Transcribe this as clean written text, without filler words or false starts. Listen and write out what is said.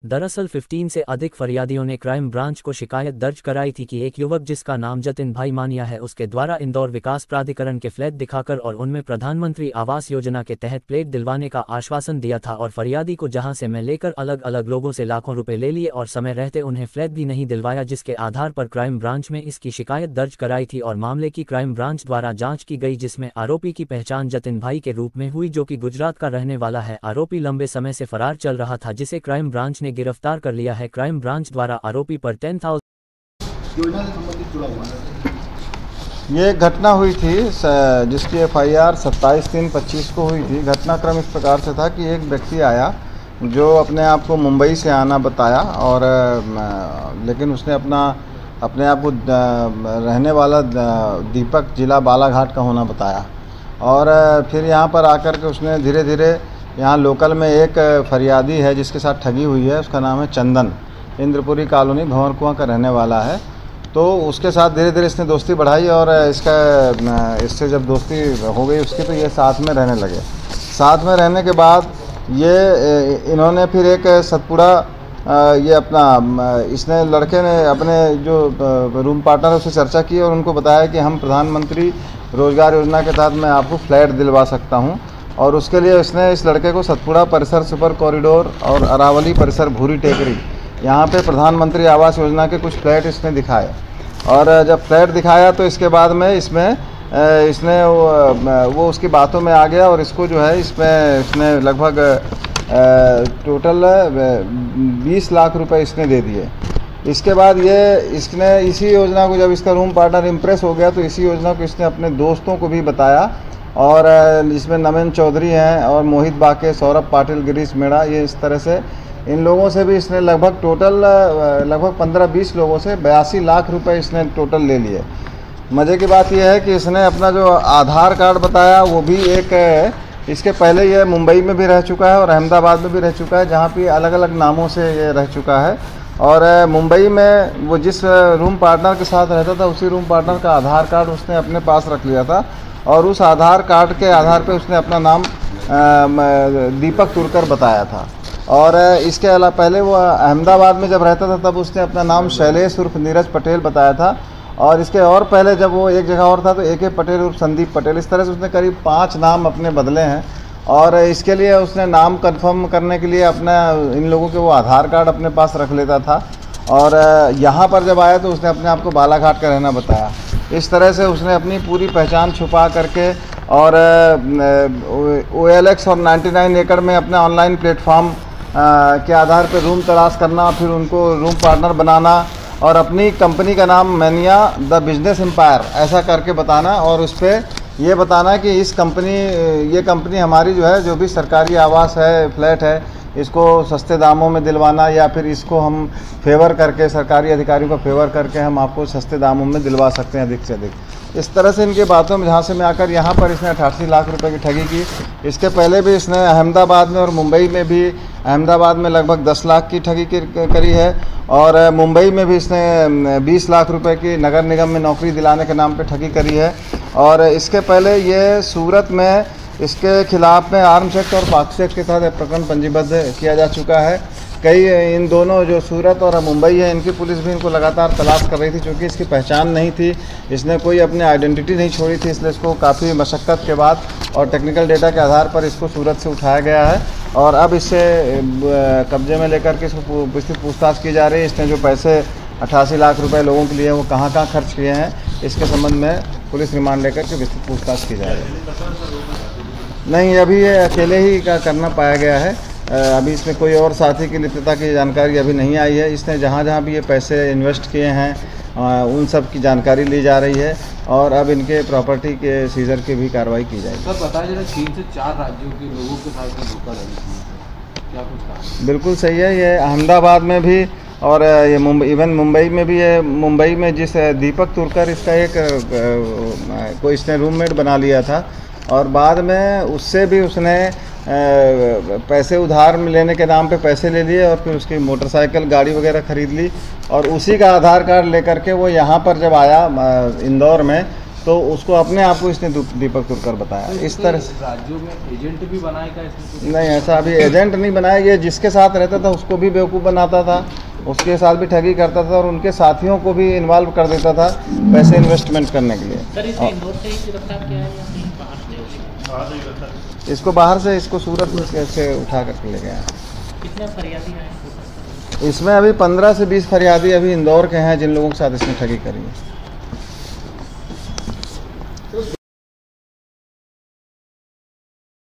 दरअसल 15 से अधिक फरियादियों ने क्राइम ब्रांच को शिकायत दर्ज कराई थी कि एक युवक जिसका नाम जतिन भाई मानिया है उसके द्वारा इंदौर विकास प्राधिकरण के फ्लैट दिखाकर और उनमें प्रधानमंत्री आवास योजना के तहत फ्लैट दिलवाने का आश्वासन दिया था और फरियादी को जहां से मैं लेकर अलग अलग लोगों से लाखों रुपए ले लिए और समय रहते उन्हें फ्लैट भी नहीं दिलवाया, जिसके आधार पर क्राइम ब्रांच में इसकी शिकायत दर्ज कराई थी और मामले की क्राइम ब्रांच द्वारा जाँच की गई, जिसमें आरोपी की पहचान जतिन भाई के रूप में हुई जो कि गुजरात का रहने वाला है। आरोपी लंबे समय से फरार चल रहा था जिसे क्राइम ब्रांच ने गिरफ्तार कर लिया है। क्राइम ब्रांच द्वारा आरोपी पर 10,000 योजना से संबंधित जुड़ा हुआ है। ये घटना हुई थी जिसकी एफआईआर 27/3/25 को हुई थी। घटनाक्रम इस प्रकार से था कि एक व्यक्ति आया जो अपने आप को मुंबई से आना बताया और लेकिन उसने अपने आप को रहने वाला दीपक जिला बालाघाट का होना बताया और फिर यहाँ पर आकर के उसने धीरे धीरे यहाँ लोकल में एक फरियादी है जिसके साथ ठगी हुई है, उसका नाम है चंदन, इंद्रपुरी कॉलोनी भंवर कुआं का रहने वाला है। तो उसके साथ धीरे धीरे इसने दोस्ती बढ़ाई और इससे जब दोस्ती हो गई उसकी तो ये साथ में रहने लगे। साथ में रहने के बाद ये इन्होंने फिर एक सतपुड़ा ये इसने लड़के ने अपने जो रूम पार्टनर उससे चर्चा की और उनको बताया कि हम प्रधानमंत्री रोजगार योजना के तहत मैं आपको फ्लैट दिलवा सकता हूँ और उसके लिए इसने इस लड़के को सतपुड़ा परिसर सुपर कॉरिडोर और अरावली परिसर भूरी टेकरी यहाँ पे प्रधानमंत्री आवास योजना के कुछ फ्लैट इसने दिखाए और जब फ्लैट दिखाया तो इसके बाद में इसने वो उसकी बातों में आ गया और इसको जो है इसने लगभग टोटल 20 लाख रुपए इसने दे दिए। इसके बाद इसने इसी योजना को जब इसका रूम पार्टनर इम्प्रेस हो गया तो इसी योजना को इसने अपने दोस्तों को भी बताया और इसमें नमन चौधरी हैं और मोहित बाके, सौरभ पाटिल, गिरीश मेड़ा, ये इस तरह से इन लोगों से भी इसने लगभग टोटल लगभग 15-20 लोगों से 82 लाख रुपए इसने टोटल ले लिए। मज़े की बात यह है कि इसने अपना जो आधार कार्ड बताया वो भी इसके पहले ये मुंबई में भी रह चुका है और अहमदाबाद में भी रह चुका है, जहाँ पे अलग अलग नामों से ये रह चुका है और मुंबई में वो जिस रूम पार्टनर के साथ रहता था उसी रूम पार्टनर का आधार कार्ड उसने अपने पास रख लिया था और उस आधार कार्ड के आधार पे उसने अपना नाम दीपक तुरकर बताया था। और इसके अलावा पहले वो अहमदाबाद में जब रहता था तब उसने अपना नाम शैलेश उर्फ नीरज पटेल बताया था और इसके और पहले जब वो एक जगह और था तो AK पटेल उर्फ संदीप पटेल, इस तरह से उसने करीब 5 नाम अपने बदले हैं और इसके लिए उसने नाम कंफर्म करने के लिए अपना इन लोगों के वो आधार कार्ड अपने पास रख लेता था और यहाँ पर जब आया तो उसने अपने आप को बालाघाट का रहना बताया। इस तरह से उसने अपनी पूरी पहचान छुपा करके और OLX और 99 एकड़ में अपने ऑनलाइन प्लेटफॉर्म के आधार पर रूम तलाश करना, फिर उनको रूम पार्टनर बनाना और अपनी कंपनी का नाम मैनिया द बिजनेस एम्पायर ऐसा करके बताना और उस पर ये बताना कि ये कंपनी हमारी जो है जो भी सरकारी आवास है, फ्लैट है, इसको सस्ते दामों में दिलवाना या फिर इसको हम फेवर करके सरकारी अधिकारियों को फेवर करके हम आपको सस्ते दामों में दिलवा सकते हैं अधिक से अधिक। इस तरह से इनके बातों में झांसे में आकर यहाँ पर इसने 88 लाख रुपए की ठगी की। इसके पहले भी इसने अहमदाबाद में और मुंबई में भी, अहमदाबाद में लगभग 10 लाख की ठगी करी है और मुंबई में भी इसने 20 लाख रुपए की नगर निगम में नौकरी दिलाने के नाम पर ठगी करी है और इसके पहले ये सूरत में इसके खिलाफ में आर्म्स एक्ट और पॉक्सो एक्ट के तहत प्रकरण पंजीबद्ध किया जा चुका है। कई इन दोनों जो सूरत और मुंबई है इनकी पुलिस भी इनको लगातार तलाश कर रही थी, क्योंकि इसकी पहचान नहीं थी, इसने कोई अपनी आइडेंटिटी नहीं छोड़ी थी, इसलिए इसको काफ़ी मशक्क़त के बाद और टेक्निकल डेटा के आधार पर इसको सूरत से उठाया गया है और अब इससे कब्जे में लेकर के इसको विस्तृत पूछताछ की जा रही है। इसने जो पैसे 88 लाख रुपए लोगों के लिए वो कहाँ खर्च किए हैं, इसके संबंध में पुलिस रिमांड लेकर के विस्तृत पूछताछ की जा रही है। नहीं, अभी ये अकेले ही का करना पाया गया है, अभी इसमें कोई और साथी की लिप्तता की जानकारी अभी नहीं आई है। इसने जहाँ भी ये पैसे इन्वेस्ट किए हैं उन सब की जानकारी ली जा रही है और अब इनके प्रॉपर्टी के सीजर की भी कार्रवाई की जाएगी। सर बताया जा रहा है 3 से 4 राज्यों के लोगों के साथ धोखाधड़ी, क्या कुछ कहा? बिल्कुल सही है, ये अहमदाबाद में भी और ये मुंबई में भी है। मुंबई में जिस दीपक तुरकर इसका एक कोई इसने रूममेट बना लिया था और बाद में उससे भी उसने पैसे उधार लेने के नाम पे पैसे ले लिए और फिर उसकी मोटरसाइकिल गाड़ी वगैरह ख़रीद ली और उसी का आधार कार्ड लेकर के वो यहाँ पर जब आया इंदौर में तो उसको अपने आप को इसने दीपक तुरकर बताया। तो इस तरह से राज्यों में एजेंट भी बनाएगा इसमें? नहीं, ऐसा अभी एजेंट नहीं बनाया। ये जिसके साथ रहता था उसको भी बेवकूफ़ बनाता था, उसके साथ भी ठगी करता था और उनके साथियों को भी इन्वॉल्व कर देता था पैसे इन्वेस्टमेंट करने के लिए। सर इसे इंदौर से ही गिरफ्तार किया है या कहीं बाहर से? इसको बाहर से, इसको सूरत से उठा करके ले गया। कितने फरियादी हैं? इसमें अभी 15 से 20 फरियादी अभी इंदौर के हैं जिन लोगों के साथ इसने ठगी करी है।